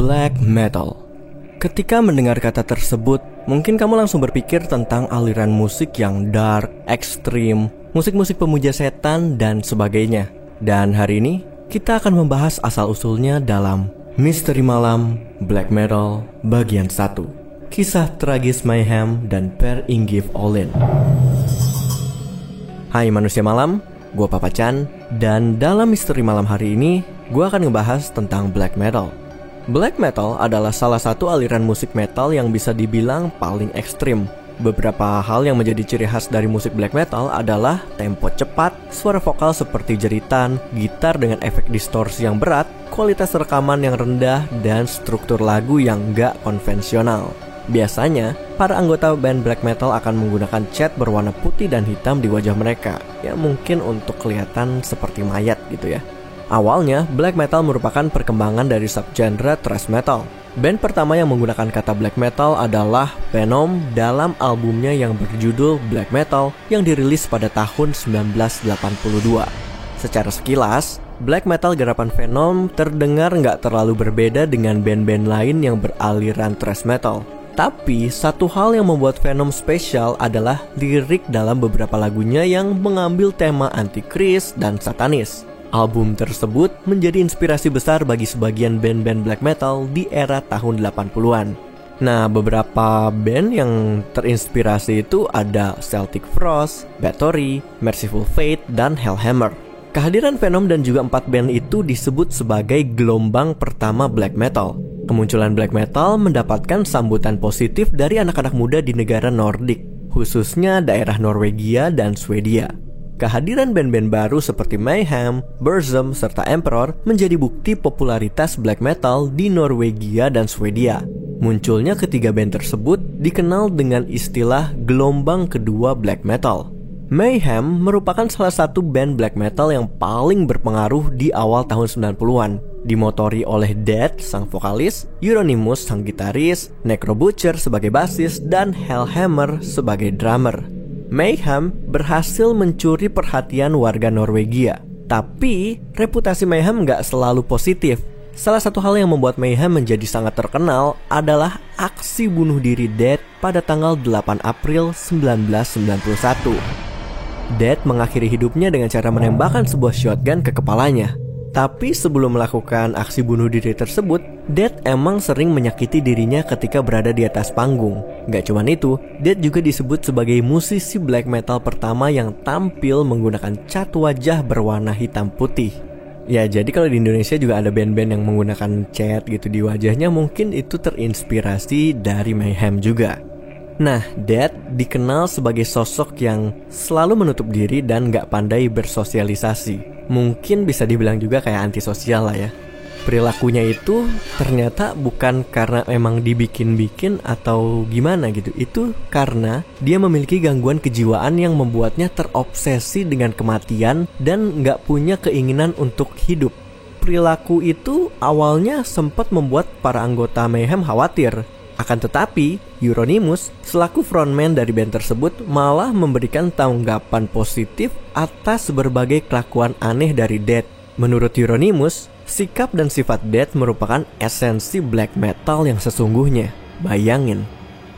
Black metal. Ketika mendengar kata tersebut, mungkin kamu langsung berpikir tentang aliran musik yang dark, ekstrim, musik-musik pemuja setan, dan sebagainya. Dan hari ini, kita akan membahas asal-usulnya dalam Misteri Malam Black Metal bagian 1. Kisah tragis Mayhem dan Per Ingif Olin. Hai manusia malam, gue Papa Chan. Dan dalam Misteri Malam hari ini, gue akan ngebahas tentang Black Metal. Black metal adalah salah satu aliran musik metal yang bisa dibilang paling ekstrim. Beberapa hal yang menjadi ciri khas dari musik black metal adalah tempo cepat, suara vokal seperti jeritan, gitar dengan efek distorsi yang berat, kualitas rekaman yang rendah, dan struktur lagu yang gak konvensional. Biasanya, para anggota band black metal akan menggunakan cat berwarna putih dan hitam di wajah mereka, ya mungkin untuk kelihatan seperti mayat gitu ya. Awalnya, black metal merupakan perkembangan dari subgenre thrash metal. Band pertama yang menggunakan kata black metal adalah Venom dalam albumnya yang berjudul Black Metal yang dirilis pada tahun 1982. Secara sekilas, black metal garapan Venom terdengar nggak terlalu berbeda dengan band-band lain yang beraliran thrash metal. Tapi, satu hal yang membuat Venom spesial adalah lirik dalam beberapa lagunya yang mengambil tema antikris dan satanis. Album tersebut menjadi inspirasi besar bagi sebagian band-band black metal di era tahun 80-an. Nah, beberapa band yang terinspirasi itu ada Celtic Frost, Bathory, Merciful Fate, dan Hellhammer. Kehadiran Venom dan juga 4 band itu disebut sebagai gelombang pertama black metal. Kemunculan black metal mendapatkan sambutan positif dari anak-anak muda di negara Nordik, khususnya daerah Norwegia dan Swedia. Kehadiran band-band baru seperti Mayhem, Burzum, serta Emperor menjadi bukti popularitas black metal di Norwegia dan Swedia. Munculnya ketiga band tersebut dikenal dengan istilah gelombang kedua black metal. Mayhem merupakan salah satu band black metal yang paling berpengaruh di awal tahun 90-an. Dimotori oleh Death, sang vokalis, Euronymous, sang gitaris, Necro Butcher sebagai basis, dan Hellhammer sebagai drummer. Mayhem berhasil mencuri perhatian warga Norwegia. Tapi, reputasi Mayhem gak selalu positif. Salah satu hal yang membuat Mayhem menjadi sangat terkenal adalah aksi bunuh diri Death pada tanggal 8 April 1991. Death mengakhiri hidupnya dengan cara menembakkan sebuah shotgun ke kepalanya. Tapi sebelum melakukan aksi bunuh diri tersebut, Death emang sering menyakiti dirinya ketika berada di atas panggung. Gak cuman itu, Death juga disebut sebagai musisi black metal pertama yang tampil menggunakan cat wajah berwarna hitam putih. Ya, jadi kalau di Indonesia juga ada band-band yang menggunakan cat gitu di wajahnya, mungkin itu terinspirasi dari Mayhem juga. Nah, Death dikenal sebagai sosok yang selalu menutup diri dan gak pandai bersosialisasi. Mungkin bisa dibilang juga kayak antisosial lah ya. Perilakunya itu ternyata bukan karena memang dibikin-bikin atau gimana gitu. Itu karena dia memiliki gangguan kejiwaan yang membuatnya terobsesi dengan kematian dan gak punya keinginan untuk hidup. Perilaku itu awalnya sempat membuat para anggota Mayhem khawatir. Akan tetapi, Euronymous selaku frontman dari band tersebut malah memberikan tanggapan positif atas berbagai kelakuan aneh dari Death. Menurut Euronymous, sikap dan sifat Death merupakan esensi black metal yang sesungguhnya. Bayangin.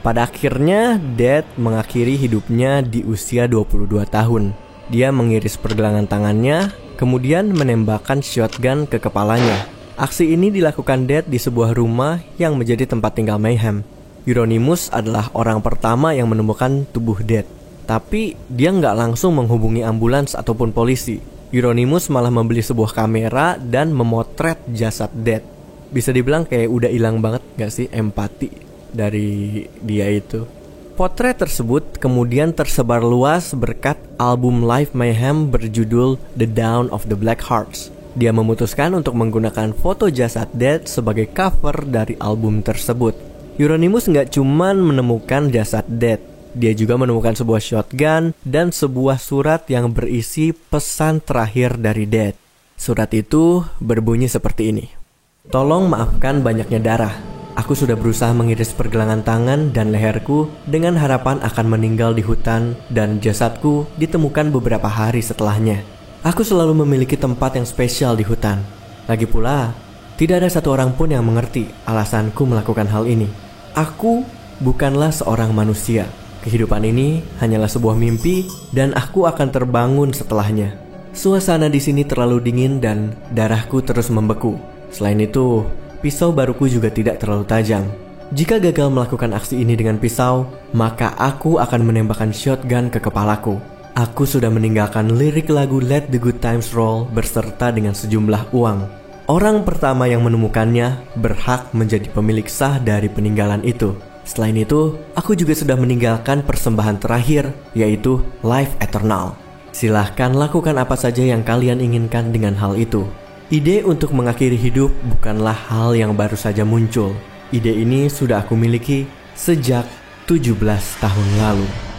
Pada akhirnya, Death mengakhiri hidupnya di usia 22 tahun. Dia mengiris pergelangan tangannya, kemudian menembakkan shotgun ke kepalanya. Aksi ini dilakukan Death di sebuah rumah yang menjadi tempat tinggal Mayhem. Euronymous adalah orang pertama yang menemukan tubuh Death. Tapi dia nggak langsung menghubungi ambulans ataupun polisi. Euronymous malah membeli sebuah kamera dan memotret jasad Death. Bisa dibilang kayak udah hilang banget nggak sih empati dari dia itu. Potret tersebut kemudian tersebar luas berkat album live Mayhem berjudul The Dawn of the Black Hearts. Dia memutuskan untuk menggunakan foto jasad Death sebagai cover dari album tersebut. Euronymous nggak cuman menemukan jasad Death, dia juga menemukan sebuah shotgun dan sebuah surat yang berisi pesan terakhir dari Death. Surat itu berbunyi seperti ini. Tolong maafkan banyaknya darah. Aku sudah berusaha mengiris pergelangan tangan dan leherku dengan harapan akan meninggal di hutan dan jasadku ditemukan beberapa hari setelahnya. Aku selalu memiliki tempat yang spesial di hutan. Lagi pula, Tidak ada satu orang pun yang mengerti alasanku melakukan hal ini. Aku bukanlah seorang manusia. Kehidupan ini hanyalah sebuah mimpi dan aku akan terbangun setelahnya. Suasana di sini terlalu dingin dan darahku terus membeku. Selain itu, pisau baruku juga tidak terlalu tajam. Jika gagal melakukan aksi ini dengan pisau, maka aku akan menembakkan shotgun ke kepalaku. Aku sudah meninggalkan lirik lagu Let the Good Times Roll beserta dengan sejumlah uang. Orang pertama yang menemukannya berhak menjadi pemilik sah dari peninggalan itu. Selain itu, aku juga sudah meninggalkan persembahan terakhir, yaitu Life Eternal. Silahkan lakukan apa saja yang kalian inginkan dengan hal itu. Ide untuk mengakhiri hidup bukanlah hal yang baru saja muncul. Ide ini sudah aku miliki sejak 17 tahun lalu.